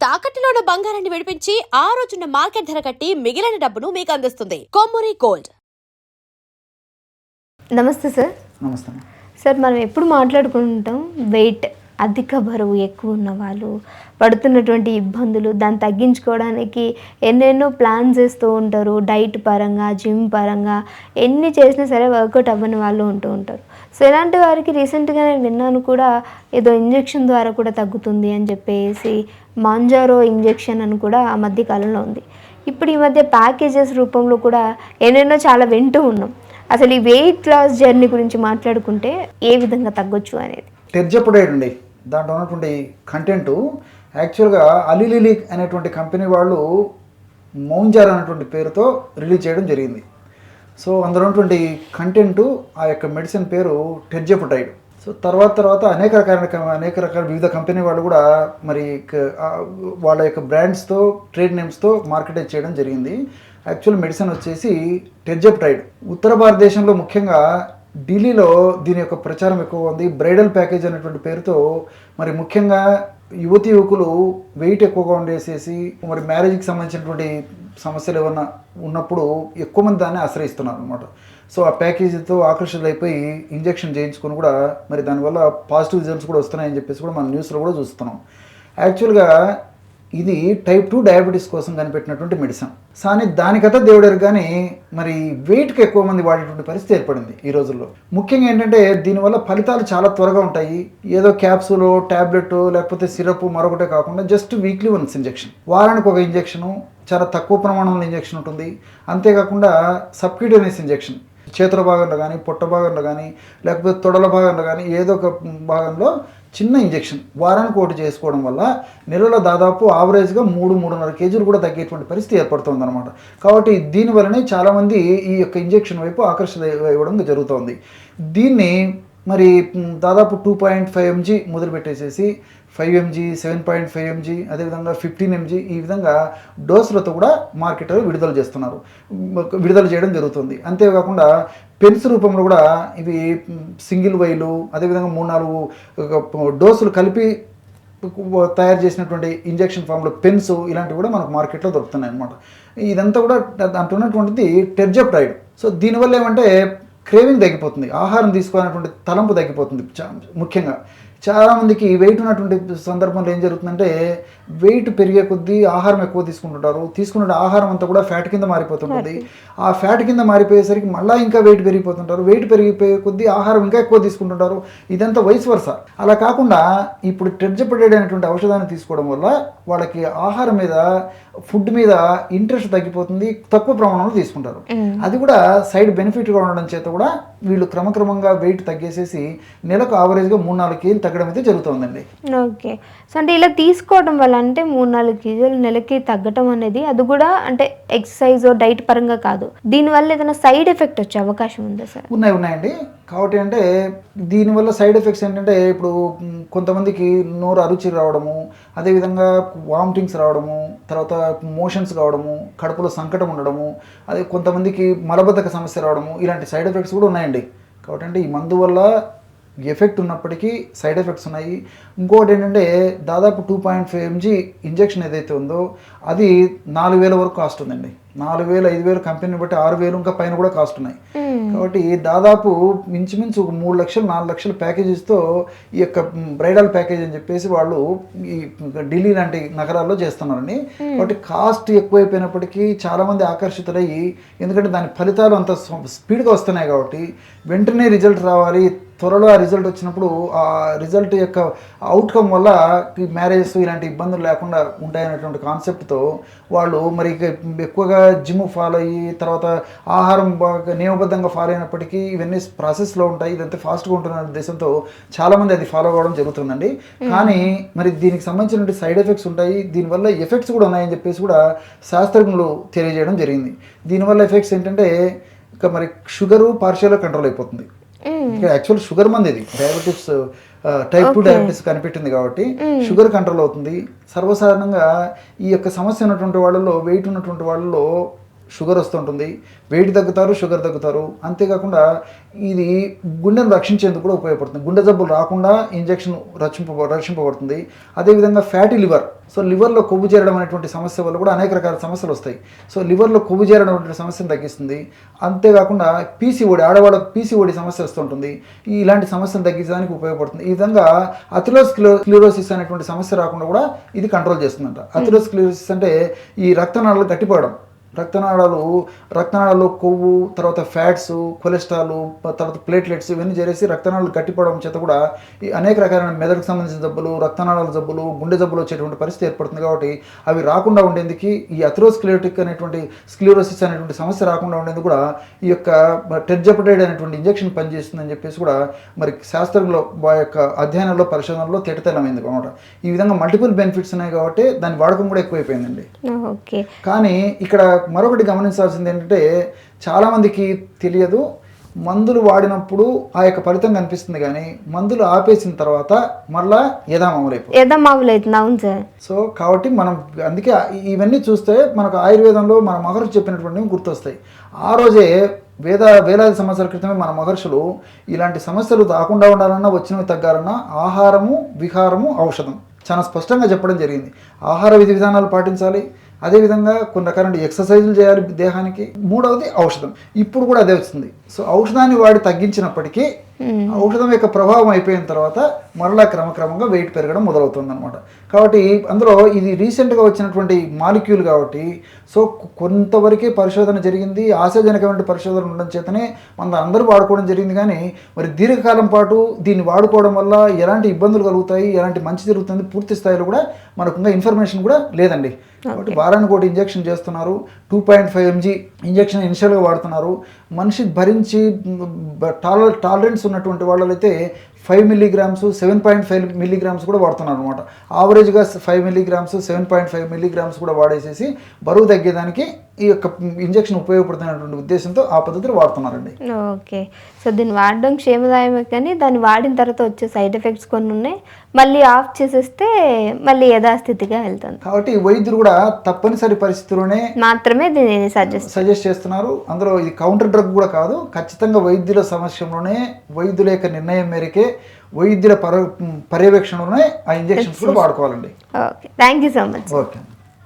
తాకట్టులో ఉన్న బంగారాన్ని విడిపించి ఆ రోజున్న మార్కెట్ ధర కట్టి మిగిలిన డబ్బును మీకు అందిస్తుంది కొమ్మూరి గోల్డ్. నమస్తే సార్. నమస్తే సార్, మనం ఎప్పుడు మాట్లాడుకుంటాం వెయిట్ అధిక బరువు ఎక్కువ ఉన్న వాళ్ళు పడుతున్నటువంటి ఇబ్బందులు, దాన్ని తగ్గించుకోవడానికి ఎన్నెన్నో ప్లాన్స్ చేస్తూ ఉంటారు. డైట్ పరంగా, జిమ్ పరంగా ఎన్ని చేసినా సరే వర్కౌట్ అవ్వని వాళ్ళు ఉంటూ ఉంటారు. సో ఇలాంటి వారికి రీసెంట్గా నేను విన్నాను కూడా, ఏదో ఇంజెక్షన్ ద్వారా కూడా తగ్గుతుంది అని చెప్పేసి మాంజారో ఇంజెక్షన్ అని కూడా ఆ మధ్య కాలంలో ఉంది. ఇప్పుడు ఈ మధ్య ప్యాకేజెస్ రూపంలో కూడా ఎన్నెన్నో చాలా వింటూ ఉన్నాం. అసలు ఈ వెయిట్ లాస్ జర్నీ గురించి మాట్లాడుకుంటే ఏ విధంగా తగ్గొచ్చు అనేది. టెర్జెప్టైడ్ అండి. దాంట్లో ఉన్నటువంటి కంటెంట్ యాక్చువల్గా అలీలిలీ అనేటువంటి కంపెనీ వాళ్ళు మౌంజార్ అనేటువంటి పేరుతో రిలీజ్ చేయడం జరిగింది. సో అందులో ఉన్నటువంటి కంటెంట్ ఆ యొక్క మెడిసిన్ పేరు టెర్జెప్టైడ్. సో తర్వాత అనేక రకాల వివిధ కంపెనీ వాళ్ళు కూడా మరి వాళ్ళ యొక్క బ్రాండ్స్తో, ట్రేడ్ నేమ్స్తో మార్కెటైజ్ చేయడం జరిగింది. యాక్చువల్ మెడిసిన్ వచ్చేసి టెర్జెప్టైడ్. ఉత్తర భారతదేశంలో ముఖ్యంగా ఢిల్లీలో దీని యొక్క ప్రచారం ఎక్కువ ఉంది. బ్రైడల్ ప్యాకేజ్ అనేటువంటి పేరుతో మరి ముఖ్యంగా యువకులు వెయిట్ ఎక్కువగా ఉండేసేసి మరి మ్యారేజ్కి సంబంధించినటువంటి సమస్యలు ఏమన్నా ఉన్నప్పుడు ఎక్కువ మంది దాన్ని ఆశ్రయిస్తున్నారు అనమాట. సో ఆ ప్యాకేజీతో ఆకర్షితులైపోయి ఇంజెక్షన్ చేయించుకొని కూడా మరి దానివల్ల పాజిటివ్ రిజల్ట్స్ కూడా వస్తున్నాయని చెప్పేసి కూడా మనం న్యూస్లో కూడా చూస్తున్నాం. యాక్చువల్గా ఇది టైప్ 2 డయాబెటీస్ కోసం కనిపెట్టినటువంటి మెడిసిన్. కానీ దానికైతే దేవుడారు కానీ మరి వెయిట్కి ఎక్కువ మంది వాడేటువంటి పరిస్థితి ఏర్పడింది ఈ రోజుల్లో. ముఖ్యంగా ఏంటంటే దీనివల్ల ఫలితాలు చాలా త్వరగా ఉంటాయి. ఏదో క్యాప్సూల్, ట్యాబ్లెట్, లేకపోతే సిరప్ మరొకటే కాకుండా జస్ట్ వీక్లీ వన్స్ ఇంజెక్షన్, వారానికి ఒక ఇంజెక్షను, చాలా తక్కువ ప్రమాణంలో ఇంజెక్షన్ ఉంటుంది. అంతేకాకుండా సబ్క్యూటేనియస్ ఇంజెక్షన్ చేతుల భాగంలో కానీ, పొట్ట భాగంలో కానీ, లేకపోతే తొడల భాగంలో కానీ ఏదో ఒక భాగంలో చిన్న ఇంజెక్షన్ వారానికి ఒకటి చేసుకోవడం వల్ల నెలలో దాదాపు ఆవరేజ్గా 3-3.5 కేజీలు కూడా తగ్గేటువంటి పరిస్థితి ఏర్పడుతుంది అనమాట. కాబట్టి దీనివల్లనే చాలామంది ఈ యొక్క ఇంజెక్షన్ వైపు ఆకర్షణ ఇవ్వడం జరుగుతుంది. దీన్ని మరి దాదాపు 2.5 mg మొదలుపెట్టేసేసి 5 mg, 7.5 mg, అదేవిధంగా 15 mg ఈ విధంగా డోసులతో కూడా మార్కెట్లో విడుదల చేయడం జరుగుతుంది. అంతేకాకుండా పెన్స్ రూపంలో కూడా ఇవి సింగిల్ వైలు, అదేవిధంగా 3-4 డోసులు కలిపి తయారు చేసినటువంటి ఇంజెక్షన్ ఫామ్లో పెన్స్ ఇలాంటివి కూడా మనకు మార్కెట్లో దొరుకుతున్నాయి అన్నమాట. ఇదంతా కూడా దాంట్లో ఉన్నటువంటిది టెర్జెప్టైడ్. సో దీనివల్ల ఏమంటే క్రేవింగ్ తగ్గిపోతుంది, ఆహారం తీసుకోవాలనేటువంటి తలంపు తగ్గిపోతుంది. ముఖ్యంగా చాలామందికి వెయిట్ ఉన్నటువంటి సందర్భంలో ఏం జరుగుతుందంటే వెయిట్ పెరిగే కొద్దీ ఆహారం ఎక్కువ తీసుకుంటుంటే ఆహారం అంతా కూడా ఫ్యాట్ కింద మారిపోతుంటుంది. ఆ ఫ్యాట్ కింద మారిపోయేసరికి మళ్ళీ ఇంకా వెయిట్ పెరిగిపోతుంటారు. వెయిట్ పెరిగిపోయే కొద్దీ ఆహారం ఇంకా ఎక్కువ తీసుకుంటుంటారు. ఇదంతా వైస్ వర్స. అలా కాకుండా ఇప్పుడు టెర్జెప్టైడ్ అనేటువంటి ఔషధాన్ని తీసుకోవడం వల్ల వాళ్ళకి ఆహారం మీద, ఫుడ్ మీద ఇంట్రెస్ట్ తగ్గిపోతుంది, తక్కువ ప్రమాణంలో తీసుకుంటారు. అది కూడా సైడ్ బెనిఫిట్గా ఉండడం చేత కూడా వీళ్ళు క్రమక్రమంగా వెయిట్ తగ్గేసేసి నెలకు ఆవరేజ్గా 3-4 కేజీలు తగ్గడం అయితే జరుగుతుందండి. ఓకే. సో అంటే ఇలా తీసుకోవడం వల్ల అంటే 3-4 కేజీలు నెలకి తగ్గటం అనేది అది కూడా అంటే ఎక్సర్సైజ్, డైట్ పరంగా కాదు, దీనివల్ల ఏదైనా సైడ్ ఎఫెక్ట్ వచ్చే అవకాశం ఉందా సార్? ఉన్నాయండి. కాబట్టి అంటే దీనివల్ల సైడ్ ఎఫెక్ట్స్ ఏంటంటే ఇప్పుడు కొంతమందికి నోరు అరుచి రావడము, అదేవిధంగా వామిటింగ్స్ రావడము, తర్వాత మోషన్స్ కావడము, కడుపులో సంకటం ఉండడము, అదే కొంతమందికి మలబద్ధక సమస్య రావడము, ఇలాంటి సైడ్ ఎఫెక్ట్స్ కూడా ఉన్నాయండి. కాబట్టి అంటే ఈ మందు వల్ల ఎఫెక్ట్ ఉన్నప్పటికీ సైడ్ ఎఫెక్ట్స్ ఉన్నాయి. ఇంకోటి ఏంటంటే దాదాపు 2.5 mg ఇంజెక్షన్ ఏదైతే ఉందో అది 4,000 వరకు కాస్ట్ ఉందండి. 4,000, 5,000 కంపెనీని బట్టి 6,000 ఇంకా పైన కూడా కాస్ట్ ఉన్నాయి. కాబట్టి దాదాపు మించుమించు 3 లక్షలు 4 లక్షల ప్యాకేజెస్తో ఈ యొక్క బ్రైడల్ ప్యాకేజ్ అని చెప్పేసి వాళ్ళు ఈ ఢిల్లీ లాంటి నగరాల్లో చేస్తున్నారండి. కాబట్టి కాస్ట్ ఎక్కువైపోయినప్పటికీ చాలామంది ఆకర్షితులయ్యి, ఎందుకంటే దాని ఫలితాలు అంత స్పీడ్గా వస్తున్నాయి కాబట్టి వెంటనే రిజల్ట్ రావాలి, త్వరలో ఆ రిజల్ట్ వచ్చినప్పుడు ఆ రిజల్ట్ యొక్క అవుట్కమ్ వల్ల ఈ మ్యారేజెస్ ఇలాంటి ఇబ్బందులు లేకుండా ఉంటాయనేటువంటి కాన్సెప్ట్తో వాళ్ళు మరి ఎక్కువగా జిమ్ ఫాలో అయ్యి, తర్వాత ఆహారం బాగా నియమబద్ధంగా ఫాలో అయినప్పటికీ ఇవన్నీ ప్రాసెస్లో ఉంటాయి, ఇదంతా ఫాస్ట్గా ఉంటున్న ఉద్దేశంతో చాలామంది అది ఫాలో అవ్వడం జరుగుతుందండి. కానీ మరి దీనికి సంబంధించినటువంటి సైడ్ ఎఫెక్ట్స్ ఉంటాయి, దీనివల్ల ఎఫెక్ట్స్ కూడా ఉన్నాయని చెప్పేసి కూడా శాస్త్రజ్ఞులు తెలియజేయడం జరిగింది. దీనివల్ల ఎఫెక్ట్స్ ఏంటంటే ఇక మరి షుగరు పార్షియల్గా కంట్రోల్ అయిపోతుంది. యాక్చువల్ షుగర్ మంది ఇది డయాబెటీస్, టైప్ 2 డయాబెటీస్ కనిపెట్టింది కాబట్టి షుగర్ కంట్రోల్ అవుతుంది. సర్వసాధారణంగా ఈ యొక్క సమస్య ఉన్నటువంటి వాళ్ళలో, వెయిట్ ఉన్నటువంటి వాళ్ళలో షుగర్ వస్తుంటుంది, వెయిట్ తగ్గుతారు, షుగర్ తగ్గుతారు. అంతేకాకుండా ఇది గుండెను రక్షించేందుకు కూడా ఉపయోగపడుతుంది. గుండె జబ్బులు రాకుండా ఇంజెక్షన్ రక్షింపబడుతుంది. అదేవిధంగా ఫ్యాటీ లివర్, సో లివర్లో కొవ్వు చేరడం అనేటువంటి సమస్య వల్ల కూడా అనేక రకాల సమస్యలు వస్తాయి. సో లివర్లో కొవ్వు చేరడం అనేటువంటి సమస్యను తగ్గిస్తుంది. అంతేకాకుండా పీసీఓడి, ఆడవాళ్ళకు పీసీఓడి సమస్య వస్తుంటుంది, ఇలాంటి సమస్యను తగ్గించడానికి ఉపయోగపడుతుంది. ఈ విధంగా అథెరోస్క్లెరోసిస్ అనేటువంటి సమస్య రాకుండా కూడా ఇది కంట్రోల్ చేస్తుందంట. అథెరోస్క్లెరోసిస్ అంటే ఈ రక్తనాళాలు గట్టిపడడం, రక్తనాళాల్లో కొవ్వు, తర్వాత ఫ్యాట్స్, కొలెస్ట్రాల్, తర్వాత ప్లేట్లెట్స్ ఇవన్నీ చేరేసి రక్తనాళాలు గట్టిపడడం చేత కూడా ఈ అనేక రకాలైన మెదడుకు సంబంధించిన జబ్బులు, రక్తనాళాల జబ్బులు, గుండె జబ్బులు వచ్చేటువంటి పరిస్థితి ఏర్పడుతుంది. కాబట్టి అవి రాకుండా ఉండేందుకు ఈ అథెరోస్క్లెరోటిక్ అనేటువంటి స్క్లెరోసిస్ అనేటువంటి సమస్య రాకుండా ఉండేందుకు కూడా ఈ యొక్క టెర్జెపటైడ్ అనేటువంటి ఇంజెక్షన్ పనిచేస్తుందని చెప్పేసి కూడా మరి శాస్త్రంలో వారి యొక్క అధ్యయనంలో, పరిశోధనలో తేటతెల్లమైంది అనమాట. ఈ విధంగా మల్టిపుల్ బెనిఫిట్స్ ఉన్నాయి కాబట్టి దాని వాడకం కూడా ఎక్కువైపోయిందండి. ఓకే. కానీ ఇక్కడ మరొకటి గమనించాల్సింది ఏంటంటే చాలామందికి తెలియదు, మందులు వాడినప్పుడు ఆ యొక్క ఫలితం కనిపిస్తుంది కానీ మందులు ఆపేసిన తర్వాత మళ్ళా యథామావులైతుంది. అవును సార్. సో కాబట్టి మనం అందుకే ఇవన్నీ చూస్తే మనకు ఆయుర్వేదంలో మన మహర్షి చెప్పినటువంటివి గుర్తొస్తాయి. ఆ రోజే వేలాది సంవత్సరాల క్రితమే మన మహర్షులు ఇలాంటి సమస్యలు రాకుండా ఉండాలన్నా, వచ్చినవి తగ్గాలన్నా ఆహారము, విహారము, ఔషధం చాలా స్పష్టంగా చెప్పడం జరిగింది. ఆహార విధి విధానాలు పాటించాలి, అదేవిధంగా కొన్ని రకాల ఎక్సర్సైజులు చేయాలి దేహానికి, మూడవది ఔషధం. ఇప్పుడు కూడా అదే వస్తుంది. సో ఔషధాన్ని వాడి తగ్గించినప్పటికీ ఔషధం యొక్క ప్రభావం అయిపోయిన తర్వాత మరలా క్రమక్రమంగా వెయిట్ పెరగడం మొదలవుతుంది అనమాట. కాబట్టి అందులో ఇది రీసెంట్గా వచ్చినటువంటి మాలిక్యూల్ కాబట్టి సో కొంతవరకే పరిశోధన జరిగింది, ఆశాజనకమైన పరిశోధన ఉండడం చేతనే మన అందరూ వాడుకోవడం జరిగింది. కానీ మరి దీర్ఘకాలం పాటు దీన్ని వాడుకోవడం వల్ల ఎలాంటి ఇబ్బందులు కలుగుతాయి, ఎలాంటి మంచి జరుగుతుంది పూర్తి స్థాయిలో కూడా మనకు ఇంకా ఇన్ఫర్మేషన్ కూడా లేదండి. కాబట్టి వారానికి ఒకటి ఇంజెక్షన్ చేస్తున్నారు, 2.5 mg ఇంజెక్షన్ ఇనిషియల్గా వాడుతున్నారు. మనిషి భరించి టాలరెన్స్ ఉన్నటువంటి వాళ్ళైతే 5 mg, 7.5 mg కూడా వాడుతున్నారు అనమాట. ఆవరేజ్గా 5 mg, 7.5 mg కూడా వాడేసేసి బరువు తగ్గేదానికి ఈ యొక్క ఇంజెక్షన్ ఉపయోగపడుతున్నటువంటి ఉద్దేశంతో ఆ పద్ధతిలో వాడుతున్నారండి. ఓకే. సో దీన్ని వాడడం క్షేమదాయమే, కానీ దాన్ని వాడిన తర్వాత వచ్చే సైడ్ ఎఫెక్ట్స్ కొన్ని ఉన్నాయి, మళ్ళీ ఆఫ్ చేసేస్తే మళ్ళీ యథాస్థితిగా వెళ్తుంది. కాబట్టి వైద్యులు కూడా తప్పనిసరి పరిస్థితుల్లోనే మాత్రమే దీన్ని సజెస్ట్ చేస్తున్నారు. అందులో ఇది కౌంటర్ డ్రగ్ కూడా కాదు, ఖచ్చితంగా వైద్యుల సమక్షంలోనే, వైద్యుల యొక్క నిర్ణయం మేరకే, వైద్యుల పర్యవేక్షణలోనే ఆ ఇంజెక్షన్స్ కూడా వాడుకోవాలండి. Okay. Thank you so much. Okay.